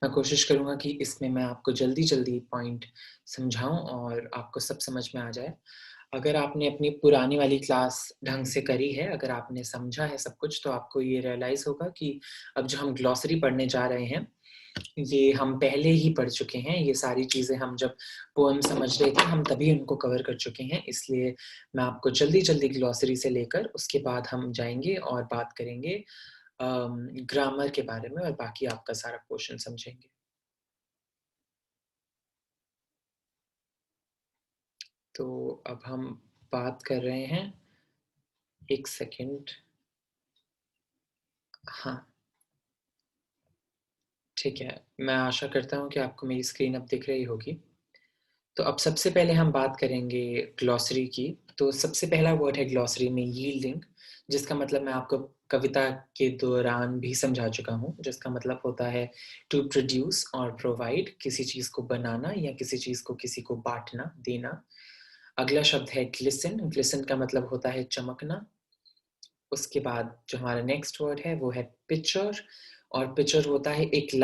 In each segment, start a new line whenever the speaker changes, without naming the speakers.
मैं कोशिश करूँगा कि इसमें मैं आपको जल्दी-जल्दी पॉइंट समझाऊँ और आपको सब समझ में आ जाए। अगर आपने अपनी पुरानी वाली क्लास ढंग से करी है, अगर आपने समझा है सब कुछ, तो आपको ये रियलाइज़ होगा कि अब जो हम ग्लॉसरी पढ़ने जा रहे हैं, ये हम पहले ही पढ़ चुके हैं। ये सारी चीज़ें हम जब पोएम समझ रहे थे, हम तभी उनको कवर कर चुके हैं। इसलिए मैं आपको जल्दी-जल्दी ग्लॉसरी से लेकर उसके बाद हम जाएँगे और बात करेंगे ग्रामर के बारे में और बाकी आपका सारा पोर्शन समझेंगे। तो अब हम बात कर रहे हैं 1 सेकंड। हाँ, ठीक है। मैं आशा करता हूँ कि आपको मेरी स्क्रीन अब दिख रही होगी। तो अब सबसे पहले हम बात करेंगे ग्लॉसरी की। तो सबसे पहला वर्ड है ग्लॉसरी में यील्डिंग, जिसका मतलब मैं आपको कविता के दौरान भी समझा चुका हूँ, जिसका मतलब होता है टू प्रोड्यूस और प्रोवाइड, किसी चीज़ को बनाना या किसी चीज़ को किसी को बाँटना, देना। अगला शब्द है ग्लिसन, ग्लिसन का मतलब होता है चमकना। उसके बाद जो हमारा नेक्स्ट वर्ड है वो है पिक्चर, और पिक्चर होता है एक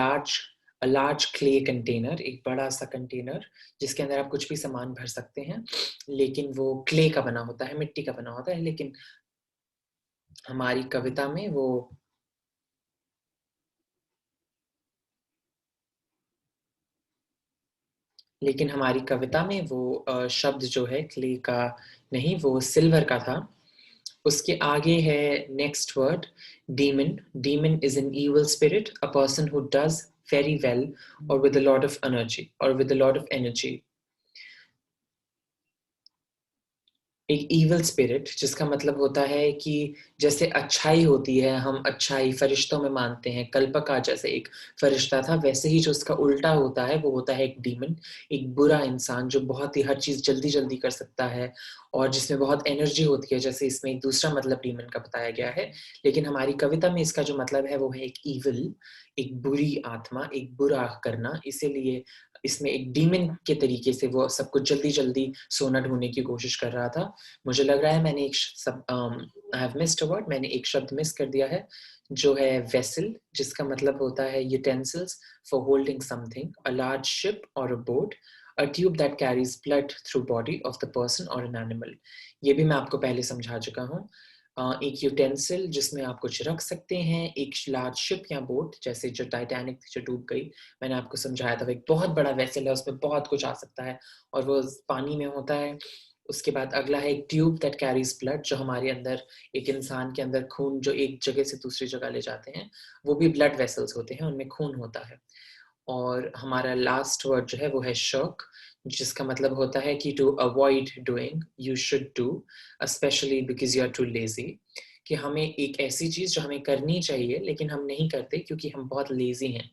लार्ज क्ले कंटेनर, एक बड़ा-सा कंटेनर जिसके अंदर आप कुछ भी सामान भर सकते हैं, लेकिन वो क्ले का बना होता है, मिट्टी का बना होता है, लेकिन हमारी कविता में वो शब्द जो है क्ले का नहीं, वो सिल्वर का था। उसके आगे है next word demon. Demon is an evil spirit, a person who does very well और with a lot of energy. एक इविल स्पिरिट जिसका मतलब होता है कि जैसे अच्छाई होती है, हम अच्छाई फरिश्तों में मानते हैं, कल्पका जैसे एक फरिश्ता था, वैसे ही जो उसका उल्टा होता है वो होता है एक डीमन, एक बुरा इंसान जो बहुत ही हर चीज़ जल्दी-जल्दी कर सकता है और जिसमें बहुत एनर्जी होती है, जैसे इसमें एक दूसरा मतलब डीमन का बताया गया है। लेकिन हमारी कविता में इसका जो मतलब है वो है एक इविल, एक बुरी आत्मा, एक बुरा करना, इसीलिए इसमें एक डीमन के तरीके से वो सब कुछ जल्दी-जल्दी सोना ढूँढने की कोशिश कर रहा था। मुझे लग रहा है मैंने I have missed a word, मैंने एक शब्द मिस कर दिया है, जो है वेसल, जिसका मतलब होता है utensils for holding something, a large ship और a boat, a tube that carries blood through body of the person और एन एनिमल। ये भी मैं आपको पहले समझा चुका हूँ। एक यूटेंसिल जिसमें आप कुछ रख सकते हैं, एक लार्ज शिप या बोट, जैसे जो टाइटैनिक जो डूब गई, मैंने आपको समझाया था, वो एक बहुत बड़ा वेसल है, उसमें बहुत कुछ आ सकता है और वो पानी में होता है। उसके बाद अगला है एक ट्यूब दैट कैरीज ब्लड, जो हमारे अंदर एक इंसान के अंदर खून जो एक जगह से दूसरी जगह ले जाते हैं, वो भी ब्लड वेसल्स होते हैं, उनमें खून होता है। और हमारा लास्ट वर्ड जो है वो है शर्क, जिसका मतलब होता है कि to avoid doing, you should do, specially because you are too lazy, कि हमें एक ऐसी चीज़ जो हमें करनी चाहिए लेकिन हम नहीं करते क्योंकि हम बहुत लेजी हैं।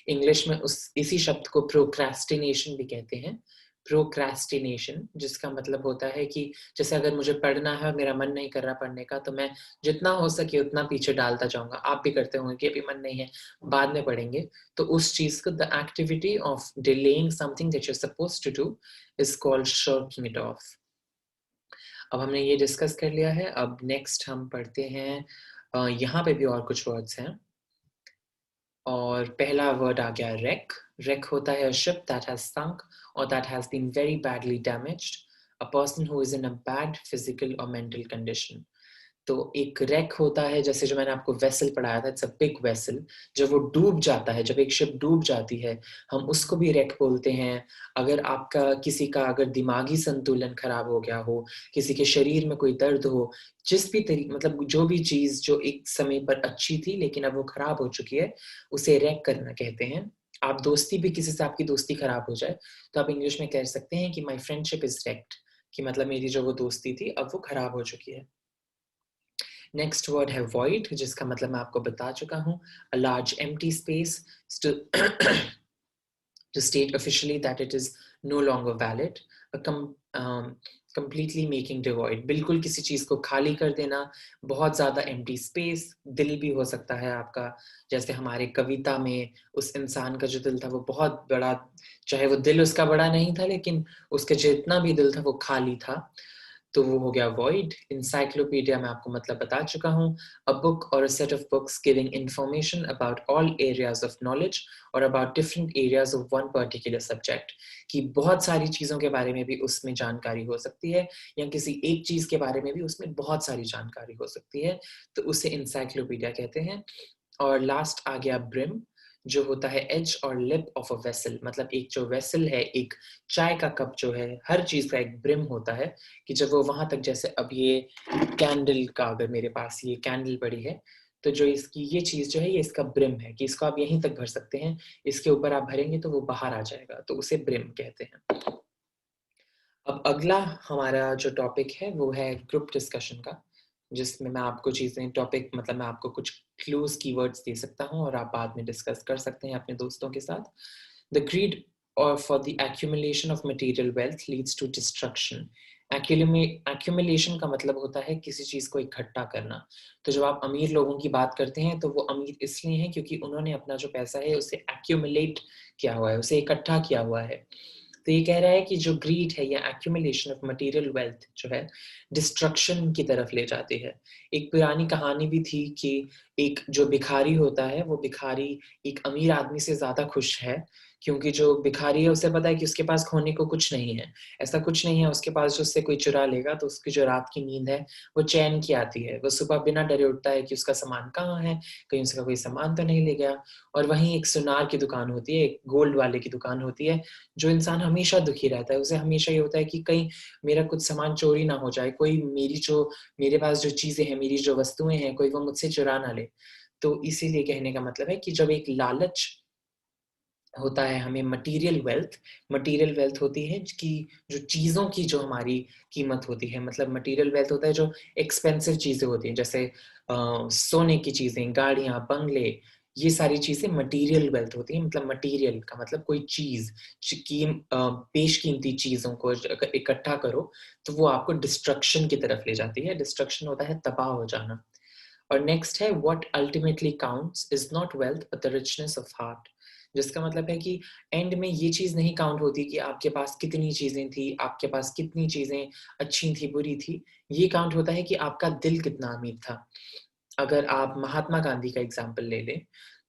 इंग्लिश में उस इसी शब्द को प्रोक्रेस्टिनेशन भी कहते हैं। प्रोक्रेस्टिनेशन जिसका मतलब होता है कि जैसे अगर मुझे पढ़ना है और मेरा मन नहीं कर रहा पढ़ने का, तो मैं जितना हो सके उतना पीछे डालता जाऊँगा। आप भी करते होंगे कि अभी मन नहीं है, बाद में पढ़ेंगे। तो उस चीज़ को the activity of delaying something that you are supposed to do is called shirking it off. अब हमने ये डिस्कस कर लिया है, अब नेक्स्ट हम पढ़ते हैं यहाँ पे भी और कुछ वर्ड्स हैं। और पहला वर्ड आ गया wreck. Wreck होता है a ship that has sunk or that has been very badly damaged, a person who is in a bad physical or mental condition. तो एक wreck होता है, जैसे जो मैंने आपको vessel पढ़ाया था, it's a big vessel, जब वो डूब जाता है, जब एक शिप डूब जाती है, हम उसको भी wreck बोलते हैं। अगर आपका किसी का अगर दिमागी संतुलन खराब हो गया हो, किसी के शरीर में कोई दर्द हो, जिस भी मतलब जो भी चीज़ जो एक समय पर अच्छी थी लेकिन अब वो खराब हो चुकी है, उसे wreck करना कहते हैं। आप दोस्ती भी किसी से आपकी दोस्ती खराब हो जाए, तो आप इंग्लिश में कह सकते हैं कि माय फ्रेंडशिप इज़ wrecked, कि मतलब मेरी जो वो दोस्ती थी, अब वो खराब हो चुकी है। नेक्स्ट वर्ड है void, जिसका मतलब मैं आपको बता चुका हूँ, a large empty space to to state officially that it is no longer valid, completely making devoid, बिल्कुल किसी चीज़ को खाली कर देना, बहुत ज़्यादा empty space, दिल भी हो सकता है आपका, जैसे हमारे कविता में उस इंसान का जो दिल था वो बहुत बड़ा, चाहे वो दिल उसका बड़ा नहीं था लेकिन उसका जितना भी दिल था वो खाली था। तो वो हो गया void. Encyclopedia मैं आपको मतलब बता चुका हूँ. A book or a set of books giving information about all areas of knowledge or about different areas of one particular subject. कि बहुत सारी चीज़ों के बारे में भी उसमें जानकारी हो सकती है, या किसी एक चीज़ के बारे में भी उसमें बहुत सारी जानकारी हो सकती है, तो उसे encyclopedia कहते हैं. और लास्ट आ गया ब्रिम, जो होता है एज और लिप ऑफ अ वेसल. मतलब एक जो वेसल है, एक चाय का कप जो है, हर चीज का एक ब्रिम होता है, कि जब वो वहां तक, जैसे अब ये कैंडल का, अगर मेरे पास ये कैंडल पड़ी है, तो जो इसकी ये चीज जो है, ये इसका ब्रिम है, कि इसको आप यहीं तक भर सकते हैं, इसके ऊपर आप भरेंगे तो वो बाहर आ जाएगा, तो उसे ब्रिम कहते हैं. अब अगला हमारा जो टॉपिक है वो है ग्रुप डिस्कशन का, जिसमें मैं आपको चीज़ें टॉपिक मतलब मैं आपको कुछ क्लूज कीवर्ड्स दे सकता हूँ और आप बाद में डिस्कस कर सकते हैं अपने दोस्तों के साथ. द ग्रीड और for the accumulation of material wealth leads to destruction. Accumulation का मतलब होता है किसी चीज को इकट्ठा करना. तो जब आप अमीर लोगों की बात करते हैं तो वो अमीर इसलिए हैं क्योंकि उन्होंने अपना जो पैसा है उसे एक्यूमुलेट किया हुआ है, उसे इकट्ठा किया हुआ है. तो ये कह रहा है कि जो ग्रीड है या एक्यूमुलेशन ऑफ मटेरियल वेल्थ जो है, डिस्ट्रक्शन की तरफ ले जाती है. एक पुरानी कहानी भी थी कि एक जो भिखारी होता है, वो भिखारी एक अमीर आदमी से ज्यादा खुश है, क्योंकि जो भिखारी है उसे पता है कि उसके पास खोने को कुछ नहीं है. ऐसा कुछ नहीं है उसके पास जो उससे कोई चुरा लेगा, तो उसकी जो रात की नींद है वो चैन की आती है. वो सुबह बिना डरे उठता है कि उसका सामान कहाँ है, कहीं उसका कोई सामान तो नहीं ले गया. और वहीं एक सुनार की दुकान होती है, एक गोल्ड वाले की दुकान होती है. जो इंसान हमेशा दुखी रहता है, उसे हमेशा ये होता है कि कहीं मेरा कुछ सामान चोरी ना हो जाए, कोई मेरे पास जो चीजें हैं, मेरी जो वस्तुएं हैं, कोई वो मुझसे चुरा ना ले. तो इसीलिए कहने का मतलब है कि जब एक लालच होता है हमें, मटेरियल वेल्थ होती है कि जो चीज़ों की जो हमारी कीमत होती है, मतलब मटेरियल वेल्थ होता है जो एक्सपेंसिव चीज़ें होती हैं, जैसे सोने की चीज़ें, गाड़ियाँ, बंगले, ये सारी चीज़ें मटेरियल वेल्थ होती है. मतलब मटेरियल का मतलब कोई चीज़, बेशकीमती चीज़ों को अगर इकट्ठा करो तो वो आपको डिस्ट्रक्शन की तरफ ले जाती है. डिस्ट्रक्शन होता है तबाह हो जाना. और नेक्स्ट है what ultimately counts is not wealth but the richness of heart. जिसका मतलब है कि एंड में ये चीज नहीं काउंट होती कि आपके पास कितनी चीजें थी, आपके पास कितनी चीजें अच्छी थी, बुरी थी. ये काउंट होता है कि आपका दिल कितना अमीर था. अगर आप महात्मा गांधी का एग्जाम्पल ले लें,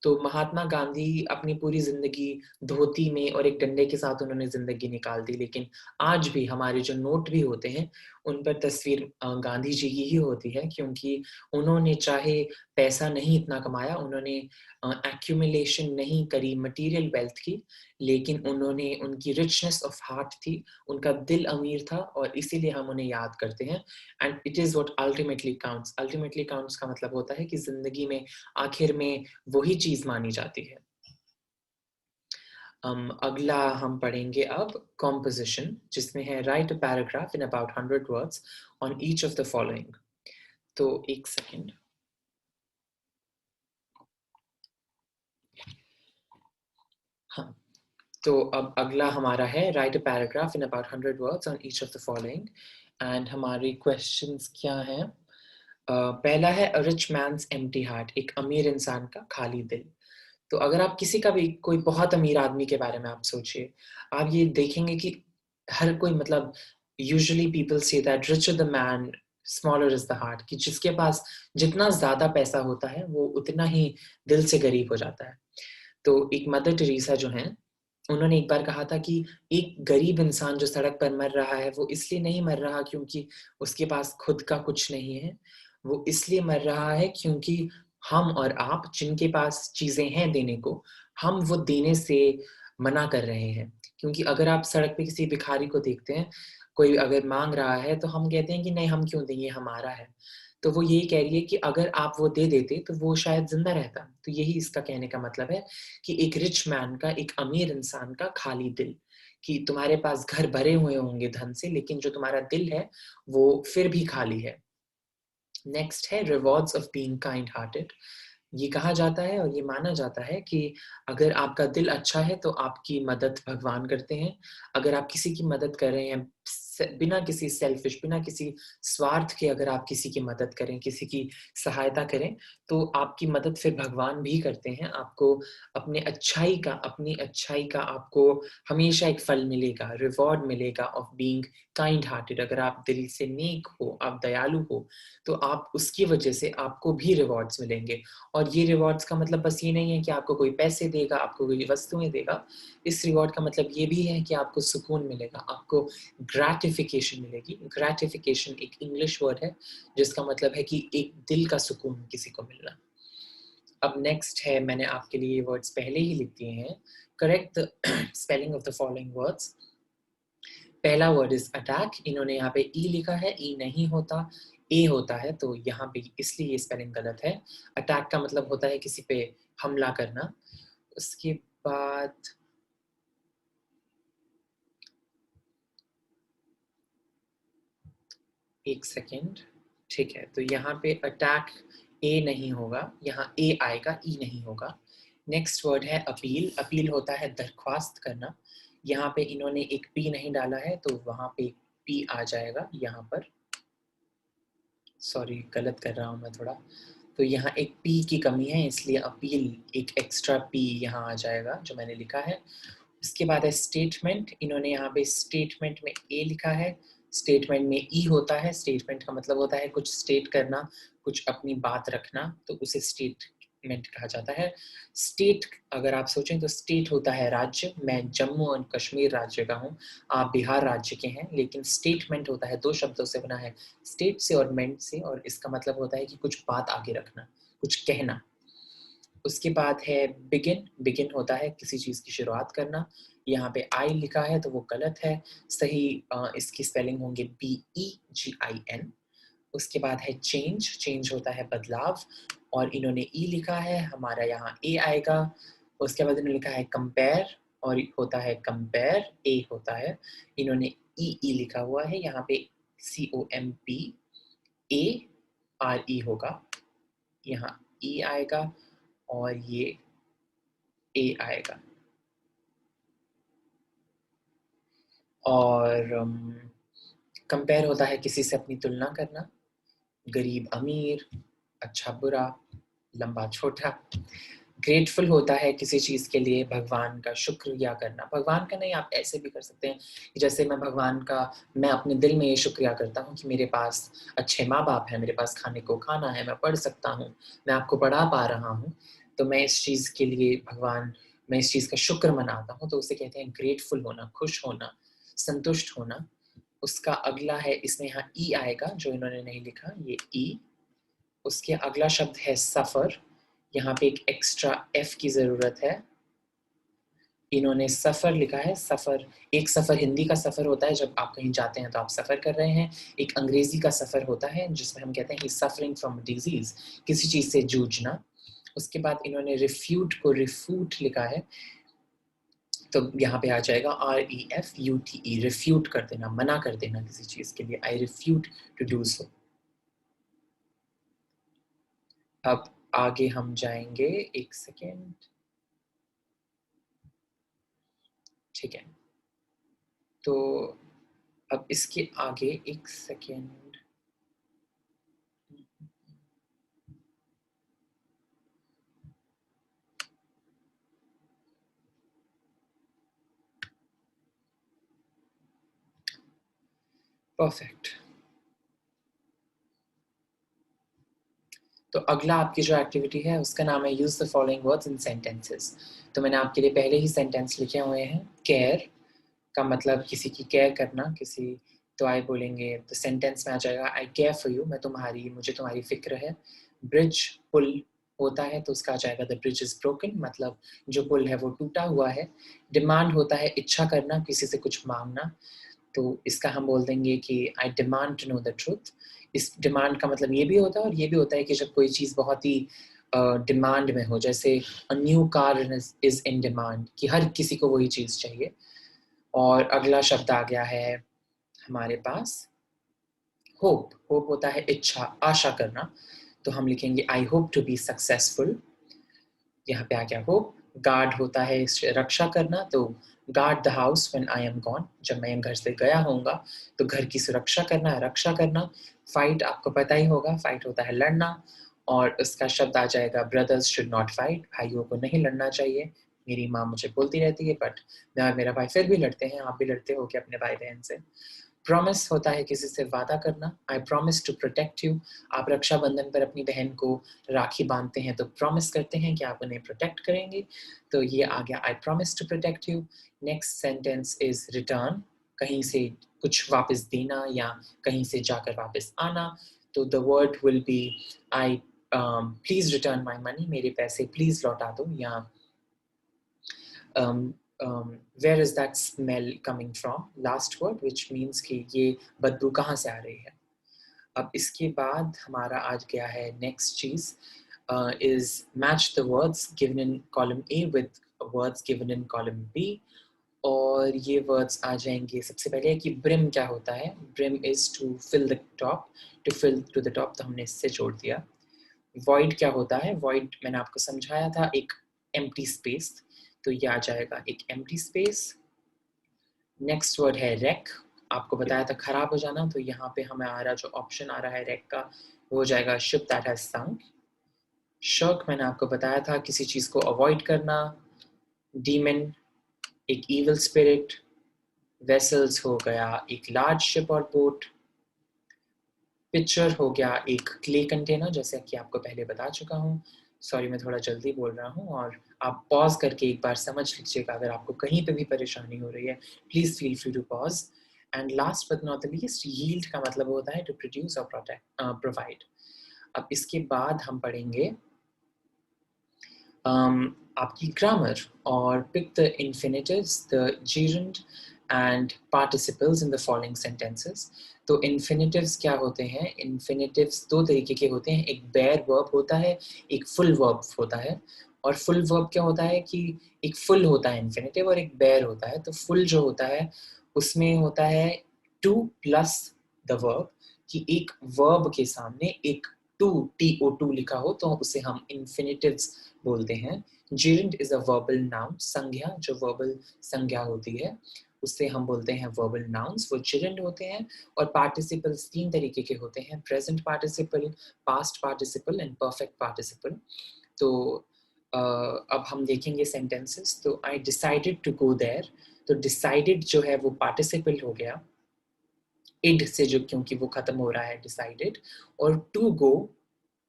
तो महात्मा गांधी अपनी पूरी जिंदगी धोती में और एक डंडे के साथ उन्होंने जिंदगी निकाल दी, लेकिन आज भी हमारे जो नोट भी होते हैं उन पर तस्वीर गांधी जी की ही होती है, क्योंकि उन्होंने चाहे पैसा नहीं इतना कमाया, उन्होंने एक्यूमुलेशन नहीं करी मटेरियल वेल्थ की, लेकिन उन्होंने, उनकी रिचनेस ऑफ हार्ट थी, उनका दिल अमीर था, और इसीलिए हम उन्हें याद करते हैं. And it is what ultimately counts. Ultimately counts का मतलब होता है कि जिंदगी में आखिर में वही चीज मानी जाती है. अगला हम पढ़ेंगे अब कॉम्पोजिशन, जिसमें है right a paragraph in about 100 words on each of the following. तो एक सेकेंड. हाँ, तो अब अगला हमारा है right a paragraph in about 100 words on each of the following. And हमारी क्वेश्चंस क्या हैं? पहला है a rich mains empty heart. एक अमीर इंसान का खाली दिल. तो अगर आप किसी का भी, कोई बहुत अमीर आदमी के बारे में आप सोचिए, आप ये देखेंगे कि हर कोई, मतलब usually people say that richer the man smaller is the heart, कि जिसके पास जितना ज्यादा पैसा होता है वो उतना ही दिल से गरीब हो जाता है. तो एक मदर टेरेसा जो हैं, उन्होंने एक बार कहा था कि एक गरीब इंसान जो सड़क पर मर रहा है, वो इसलिए नहीं मर रहा क्योंकि उसके पास खुद का कुछ नहीं है, वो इसलिए मर रहा है क्योंकि हम और आप जिनके पास चीजें हैं देने को, हम वो देने से मना कर रहे हैं. क्योंकि अगर आप सड़क पे किसी भिखारी को देखते हैं, कोई अगर मांग रहा है तो हम कहते हैं कि नहीं, हम क्यों देंगे, हमारा है. तो वो यही कह रही है कि अगर आप वो दे देते तो वो शायद जिंदा रहता. तो यही इसका कहने का मतलब है कि एक रिच मैन का, एक अमीर इंसान का खाली दिल, कि तुम्हारे पास घर भरे हुए होंगे धन से, लेकिन जो तुम्हारा दिल है वो फिर भी खाली है. नेक्स्ट है rewards of being kind hearted. ये कहा जाता है और ये माना जाता है कि अगर आपका दिल अच्छा है तो आपकी मदद भगवान करते हैं. अगर आप किसी की मदद कर रहे हैं बिना किसी सेल्फिश, बिना किसी स्वार्थ के, अगर आप किसी की मदद करें, किसी की सहायता करें, तो आपकी मदद फिर भगवान भी करते हैं। आपको अपनी अच्छाई का आपको हमेशा एक फल मिलेगा, रिवॉर्ड मिलेगा ऑफ बीइंग काइंड हार्टेड। अगर आप दिल से नेक हो, आप दयालु हो, तो आप उसकी वजह से आपको भी रिवॉर्ड्स मिलेंगे। और ये रिवॉर्ड्स का मतलब बस ये नहीं है कि आपको कोई पैसे देगा, आपको कोई वस्तुएँ देगा। इस रिवॉर्ड का मतलब ये भी है कि आपको सुकून मिलेगा, आपको ग्रैटिफिकेशन मिलेगी। ग्रैटिफिकेशन एक इंग्लिश वर्ड है जिसका मतलब है कि एक दिल का सुकून किसी को मिलना। अब नेक्स्ट है, मैंने आपके लिए ये वर्ड्स पहले ही लिख दिए हैं। Correct the spelling of the following words. पहला वर्ड इज अटैक। इन्होंने यहाँ पे ई लिखा है, ई नहीं होता, ए होता है, तो यहाँ पे इसलिए ये स्पेलिंग गलत है। अटैक का मतलब होता है किसी पे हमला करना। उसके बाद एक सेकेंड, ठीक है, तो यहाँ पे अटैक ए नहीं होगा, यहाँ ए आएगा, ई नहीं होगा। नेक्स्ट वर्ड है अपील। अपील होता है दरख्वास्त करना। यहाँ पे इन्होंने एक पी नहीं डाला है, तो वहाँ पे एक पी आ जाएगा यहाँ पर। सॉरी, गलत कर रहा हूँ मैं थोड़ा। तो यहाँ एक पी की कमी है, इसलिए अपील एक एक्स्ट्रा पी यहाँ आ जाएगा जो मैंने लिखा है। उसके बाद है स्टेटमेंट। इन्होंने यहाँ पे स्टेटमेंट में ए लिखा है, स्टेटमेंट में ई होता है। स्टेटमेंट का मतलब होता है कुछ स्टेट करना, कुछ अपनी बात रखना, तो उसे स्टेटमेंट कहा जाता है। स्टेट अगर आप सोचें तो स्टेट होता है राज्य। मैं जम्मू और कश्मीर राज्य का हूँ, आप बिहार राज्य के हैं, लेकिन स्टेटमेंट होता है, दो शब्दों से बना है, स्टेट से और मेंट से, और इसका मतलब होता है कि कुछ बात आगे रखना, कुछ कहना। उसके बाद है बिगिन। बिगिन होता है किसी चीज़ की शुरुआत करना। यहाँ पे आई लिखा है तो वो गलत है, सही इसकी स्पेलिंग होंगे BEGIN। उसके बाद है चेंज। चेंज होता है बदलाव, और इन्होंने ई लिखा है, हमारा यहाँ ए आएगा। उसके बाद इन्होंने लिखा है कंपेयर, और होता है कंपेयर, ए होता है। इन्होंने ई लिखा हुआ है, यहाँ पे COMPARE होगा, यहाँ ई आएगा और ये ए आएगा। और कंपेयर होता है किसी से अपनी तुलना करना, गरीब अमीर, अच्छा बुरा, लंबा छोटा। ग्रेटफुल होता है किसी चीज़ के लिए भगवान का शुक्रिया करना। भगवान का नहीं, आप ऐसे भी कर सकते हैं, जैसे मैं अपने दिल में ये शुक्रिया करता हूँ कि मेरे पास अच्छे माँ बाप हैं, मेरे पास खाने को खाना है, मैं पढ़ सकता हूँ, मैं आपको पढ़ा पा रहा हूँ, तो मैं इस चीज़ का शुक्र मनाता हूँ, तो उसे कहते हैं ग्रेटफुल होना, खुश होना, संतुष्ट होना। उसका अगला है, इसमें यहाँ ई आएगा जो इन्होंने नहीं लिखा, ये ई। उसके अगला शब्द है सफ़र। यहाँ पे एक एक्स्ट्रा एफ की ज़रूरत है, इन्होंने सफ़र लिखा है। सफ़र, एक सफ़र हिंदी का सफ़र होता है जब आप कहीं जाते हैं तो आप सफ़र कर रहे हैं। एक अंग्रेज़ी का सफ़र होता है जिसमें हम कहते हैं ही सफरिंग फ्रॉम डिजीज़, किसी चीज़ से जूझना। उसके बाद इन्होंने रिफ्यूट को रिफूट लिखा है, तो यहाँ पे आ जाएगा REFUTE, रिफ्यूट कर देना, मना कर देना किसी चीज़ के लिए। आई रिफ्यूट टू डू सो। अब आगे हम जाएंगे, एक सेकेंड, ठीक है, तो अब इसके आगे एक सेकेंड, परफेक्ट। तो अगला आपकी जो एक्टिविटी है उसका नाम है use the following words in sentences. तो मैंने आपके लिए पहले ही सेंटेंस लिखे हुए हैं। केयर का मतलब किसी की केयर करना, किसी, तो आई बोलेंगे, तो सेंटेंस में आ जाएगा आई केयर फॉर यू, मुझे तुम्हारी फिक्र है। ब्रिज, पुल होता है तो उसका आ जाएगा द ब्रिज इज ब्रोकन, मतलब जो पुल है वो टूटा हुआ है। डिमांड होता है इच्छा करना, किसी से कुछ मांगना, तो इसका हम बोल देंगे कि I demand to know the truth. इस डिमांड का मतलब ये भी होता है और ये भी होता है कि जब कोई चीज़ बहुत ही डिमांड में हो, जैसे a new car is in demand, कि हर किसी को वही चीज़ चाहिए। और अगला शब्द आ गया है हमारे पास होप। होप होता है इच्छा, आशा करना, तो हम लिखेंगे I hope to be successful. यहाँ पे आ गया होप। गार्ड होता है रक्षा करना, तो guard the house when I am gone, जब मैं घर से गया होऊंगा तो घर की सुरक्षा करना, रक्षा करना। फाइट आपको पता ही होगा, फाइट होता है लड़ना। और उसका शब्द आ जाएगा ब्रदर्स शुड नॉट फाइट, भाइयों को नहीं लड़ना चाहिए। मेरी माँ मुझे बोलती रहती है, बट मैं और मेरा भाई फिर भी लड़ते हैं। आप भी लड़ते हो क्या अपने भाई बहन से? प्रॉमिस होता है किसी से वादा करना, I promise to protect you. आप रक्षाबंधन पर अपनी बहन को राखी बांधते हैं तो प्रॉमिस करते हैं कि आप उन्हें प्रोटेक्ट करेंगे, तो ये आ गया I promise to protect you. Next sentence is return, कहीं से कुछ वापस देना या कहीं से जाकर वापस आना। तो the word will be I please return my money, मेरे पैसे प्लीज लौटा दो, या where is that smell coming from, last word, which means कि ये बदबू कहाँ से आ रही है। अब इसके बाद हमारा आज गया है नेक्स्ट चीज is match the words given in column A with words given in column B, और ये वर्ड्स आ जाएंगे। सबसे पहले कि ब्रिम क्या होता है, brim is to fill the top, to fill to the top, तो हमने इससे जोड़ दिया। वॉइड क्या होता है, वॉइड मैंने आपको समझाया था, एक एम्प्टी स्पेस, तो ये आ जाएगा एक एम्प्टी स्पेस। नेक्स्ट वर्ड है रेक, आपको बताया था खराब हो जाना, तो यहाँ पे हमें आ रहा जो ऑप्शन आ रहा है रेक का, वो हो जाएगा ship that has sunk. Shark मैंने आपको बताया था किसी चीज को अवॉइड करना। डीमन एक इविल स्पिरिट। वेसल्स हो गया एक लार्ज शिप और बोट। पिक्चर हो गया एक क्ले कंटेनर, जैसे कि आपको पहले बता चुका हूँ। सॉरी मैं थोड़ा जल्दी बोल रहा हूँ, और आप पॉज करके एक बार समझ लीजिएगा अगर आपको कहीं पे भी परेशानी हो रही है, please feel free to pause. And last but not the least, yield का मतलब होता है टू प्रोड्यूस और प्रोवाइड। अब इसके बाद हम पढ़ेंगे आपकी ग्रामर, और pick the infinitives, the gerund and participles in the following sentences. तो इन्फिनेटिव्स क्या होते हैं, इन्फिनेटिव्स दो तरीके के होते हैं, एक बेयर वर्ब होता है, एक फुल वर्ब होता है। और फुल वर्ब क्या होता है कि एक फुल होता है इन्फिनेटिव और एक बेयर होता है। तो फुल जो होता है उसमें होता है टू प्लस द वर्ब, कि एक वर्ब के सामने एक टू, TO2 लिखा हो तो उसे हम इन्फिनेटिव्स बोलते हैं। Gerund is a verbal noun, संज्ञा जो वर्बल संज्ञा होती है उससे हम बोलते हैं वर्बल नाउन्स, वो जिरंड होते हैं। और पार्टिसिपल्स तीन तरीके के होते हैं, present participle, past participle and perfect participle. तो अब हम देखेंगे सेंटेंसेस। तो I decided to go there, तो डिसाइडेड जो है वो पार्टिसिपल हो गया, इड से जो क्योंकि वो खत्म हो रहा है डिसाइडेड। और टू गो,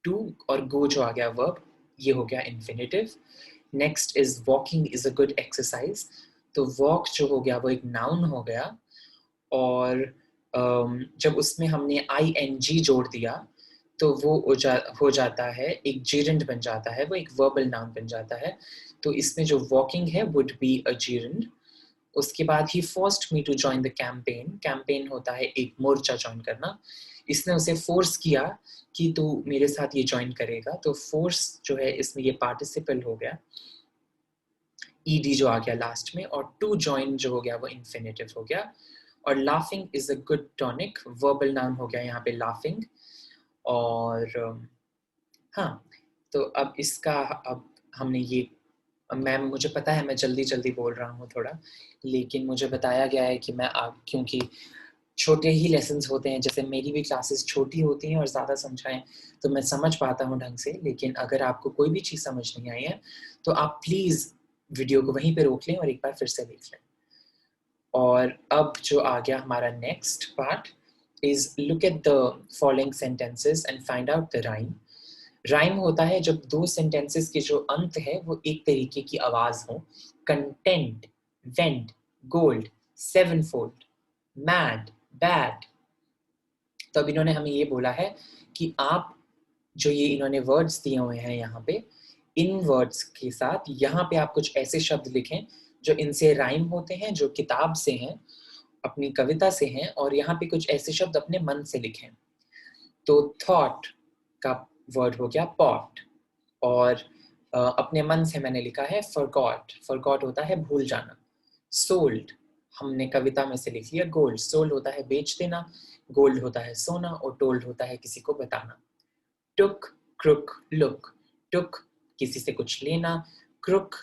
टू और गो जो आ गया वर्ब, ये हो गया infinitive. Next is walking is a good exercise, तो वॉक जो हो गया वो एक नाउन हो गया, और जब उसमें हमने ING जोड़ दिया तो वो हो जाता है एक जीरंड बन जाता है, वो एक वर्बल नाउन बन जाता है। तो इसमें जो वॉकिंग है वुड बी अ जीरंड। उसके बाद ही forced me to join the campaign, campaign होता है एक मोर्चा ज्वाइन करना, इसने उसे फोर्स किया कि तू मेरे साथ ये ज्वाइन करेगा, तो फोर्स जो है इसमें ये पार्टिसिपल हो गया, ED जो आ गया लास्ट में, और टू जॉइन जो हो गया वो इन्फिनेटिव हो गया। और laughing is a good tonic, verbal noun हो गया यहाँ पे लाफिंग। और हाँ, तो अब इसका, अब हमने ये, मैम मुझे पता है मैं जल्दी जल्दी बोल रहा हूँ थोड़ा, लेकिन मुझे बताया गया है कि मैं क्योंकि छोटे ही लेसन्स होते हैं, जैसे मेरी भी क्लासेस छोटी होती हैं और ज़्यादा समझाएं तो मैं समझ पाता हूँ ढंग से, लेकिन अगर आपको कोई भी चीज़ समझ नहीं आई है तो आप प्लीज़ वीडियो को वहीं पे रोक लें और एक बार फिर से देख लें। और अब जो आ गया हमारा next part is look at the following sentences and find out the rhyme. Rhyme होता है जब दो सेंटेंसेस के जो अंत है वो एक तरीके की आवाज हो। Content, went, gold, seven fold, mad, bad. तो अब इन्होंने हमें ये बोला है कि आप जो ये इन्होंने वर्ड्स दिए हुए हैं यहाँ पे, इन वर्ड्स के साथ यहाँ पे आप कुछ ऐसे शब्द लिखें जो इनसे राइम होते हैं, जो किताब से हैं, अपनी कविता से हैं, और यहाँ पे कुछ ऐसे शब्द अपने मन से लिखें। तो थॉट का वर्ड हो गया पॉट, और अपने मन से मैंने लिखा है फॉरगॉट, फॉरगॉट होता है भूल जाना। सोल्ड हमने कविता में से लिख लिया गोल्ड, सोल्ड होता है बेच देना, गोल्ड होता है सोना, और टोल्ड होता है किसी को बताना। टुक, क्रुक, लुक, टुक किसी से कुछ लेना, क्रुक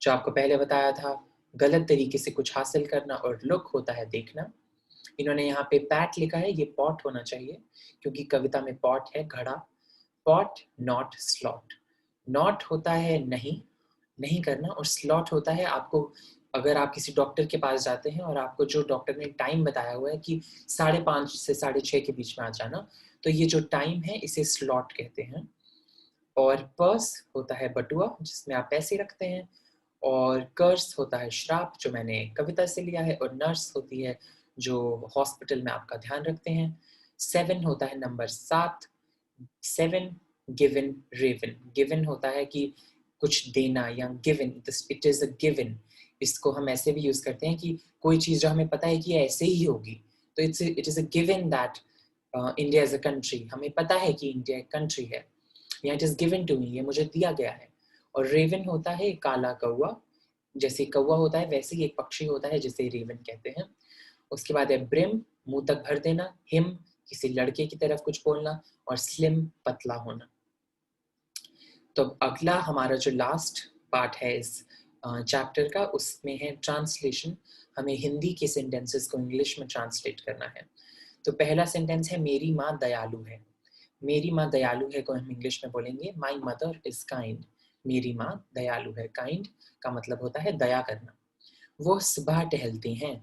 जो आपको पहले बताया था गलत तरीके से कुछ हासिल करना, और लुक होता है देखना। इन्होंने यहाँ पे पैट लिखा है, ये पॉट होना चाहिए क्योंकि कविता में पॉट है घड़ा। Pot not slot. नॉट होता है नहीं, नहीं करना, और स्लॉट होता है आपको, अगर आप किसी डॉक्टर के पास जाते हैं और आपको जो डॉक्टर ने टाइम बताया हुआ है कि 5:30 से 6:30 के बीच में आ जाना, तो ये जो टाइम है इसे स्लॉट कहते हैं। और पर्स होता है बटुआ जिसमें आप पैसे रखते हैं, और कर्स होता है श्राप जो मैंने कविता से लिया है, और नर्स होती है जो हॉस्पिटल में आपका ध्यान रखते हैं। 7 होता है नंबर 7, 7 गिवन रेवन। गिवन होता है कि कुछ देना, या given, it is a given. इसको हम ऐसे भी यूज करते हैं कि कोई चीज जो हमें पता है कि ये ऐसे ही होगी, तो it is a given that India is a country. हमें पता है कि इंडिया एक कंट्री है, या it is given to me, ये मुझे दिया गया है। और रेवन होता है काला कौवा, जैसे कौवा होता है वैसे ही एक पक्षी होता है जिसे रेवन कहते हैं। उसके बाद है ब्रिम, मुंह तक भर देना। हिम, किसी लड़के की तरफ कुछ बोलना। और स्लिम, पतला होना। तो अगला हमारा जो लास्ट पार्ट है इस चैप्टर का, उसमें है ट्रांसलेशन। हमें हिंदी के सेंटेंसेस को इंग्लिश में ट्रांसलेट करना है। तो पहला सेंटेंस है मेरी माँ दयालु है। मेरी माँ दयालु है को हम इंग्लिश में बोलेंगे माई मदर इज काइंड। मेरी माँ दयालु है। काइंड का मतलब होता है दया करना। वो सुबह टहलती हैं।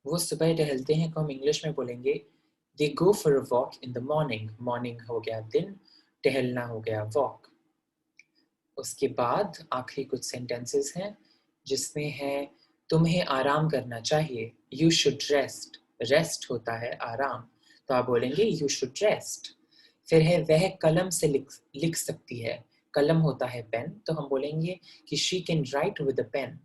वो सुबह टहलते हैं को हम इंग्लिश में बोलेंगे they go for a walk in the morning. Morning हो गया दिन, टहलना हो गया वॉक। उसके बाद आखिरी कुछ सेंटेंसेस हैं जिसमें है तुम्हें आराम करना चाहिए। You should rest. रेस्ट होता है आराम, तो आप बोलेंगे यू शुड रेस्ट। फिर है वह कलम से लिख सकती है। कलम होता है पेन, तो हम बोलेंगे कि she can write with a pen.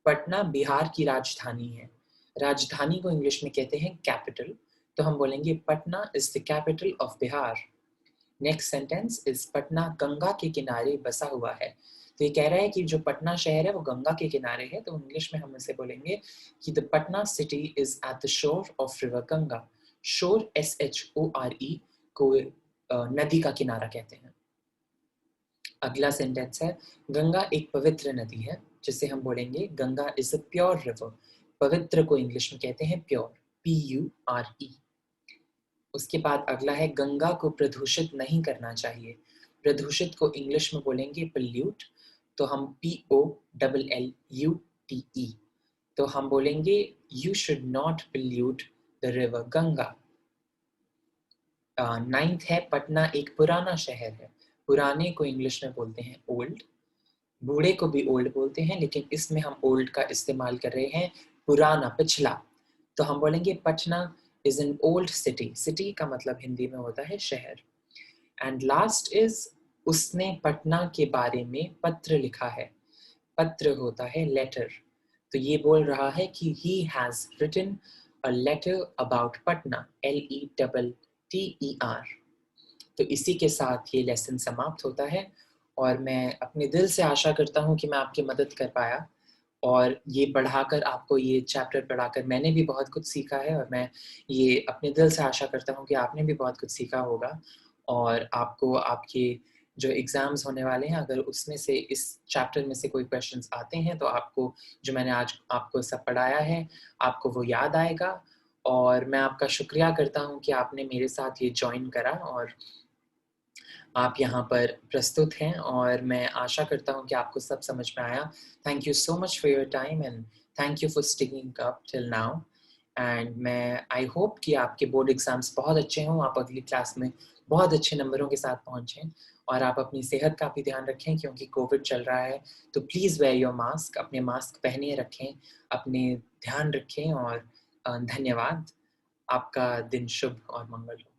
Patna Bihar की राजधानी है। राजधानी को इंग्लिश में कहते हैं कैपिटल, तो हम बोलेंगे Patna is the capital of Bihar. Next sentence is Patna Ganga के किनारे बसा हुआ है। तो ये कह रहा है कि जो पटना शहर है वो गंगा के किनारे है, तो इंग्लिश में हम इसे बोलेंगे कि the Patna city is at the shore of river Ganga. शोर SHORE को नदी का किनारा कहते हैं। अगला सेंटेंस है गंगा एक पवित्र नदी है, जिसे हम बोलेंगे Ganga is a pure river. पवित्र को इंग्लिश में कहते हैं प्योर, PURE। उसके बाद अगला है गंगा को प्रदूषित नहीं करना चाहिए। प्रदूषित को इंग्लिश में बोलेंगे पोल्यूट, तो हम POLLUTE। तो हम बोलेंगे you should not pollute the river Ganga. 9th है पटना एक पुराना शहर है। पुराने को इंग्लिश में बोलते हैं ओल्ड। बूढ़े को भी ओल्ड बोलते हैं, लेकिन इसमें हम ओल्ड का इस्तेमाल कर रहे हैं पुराना, पिछला। तो हम बोलेंगे Patna is an old city. City का मतलब हिंदी में होता है शहर। एंड लास्ट इज उसने पटना के बारे में पत्र लिखा है। पत्र होता है लेटर, तो ये बोल रहा है कि he has written a letter about Patna, LETTER। तो इसी के साथ ये लेसन समाप्त होता है, और मैं अपने दिल से आशा करता हूँ कि मैं आपकी मदद कर पाया, और ये पढ़ाकर आपको, ये चैप्टर पढ़ाकर मैंने भी बहुत कुछ सीखा है, और मैं ये अपने दिल से आशा करता हूँ कि आपने भी बहुत कुछ सीखा होगा। और आपको आपके जो एग्ज़ाम्स होने वाले हैं, अगर उसमें से इस चैप्टर में से कोई क्वेश्चंस आते हैं, तो आपको जो मैंने आज आपको सब पढ़ाया है, आपको वो याद आएगा। और मैं आपका शुक्रिया करता हूँ कि आपने मेरे साथ ये जॉइन करा, और आप यहाँ पर प्रस्तुत हैं, और मैं आशा करता हूँ कि आपको सब समझ में आया। Thank you so much for your time, and thank you for sticking up till now. And मैं आई होप कि आपके बोर्ड एग्जाम्स बहुत अच्छे हों, आप अगली क्लास में बहुत अच्छे नंबरों के साथ पहुँचें, और आप अपनी सेहत का भी ध्यान रखें क्योंकि कोविड चल रहा है। तो प्लीज़ वेयर योर मास्क, अपने मास्क पहने रखें, अपने ध्यान रखें, और धन्यवाद। आपका दिन शुभ और मंगल हो।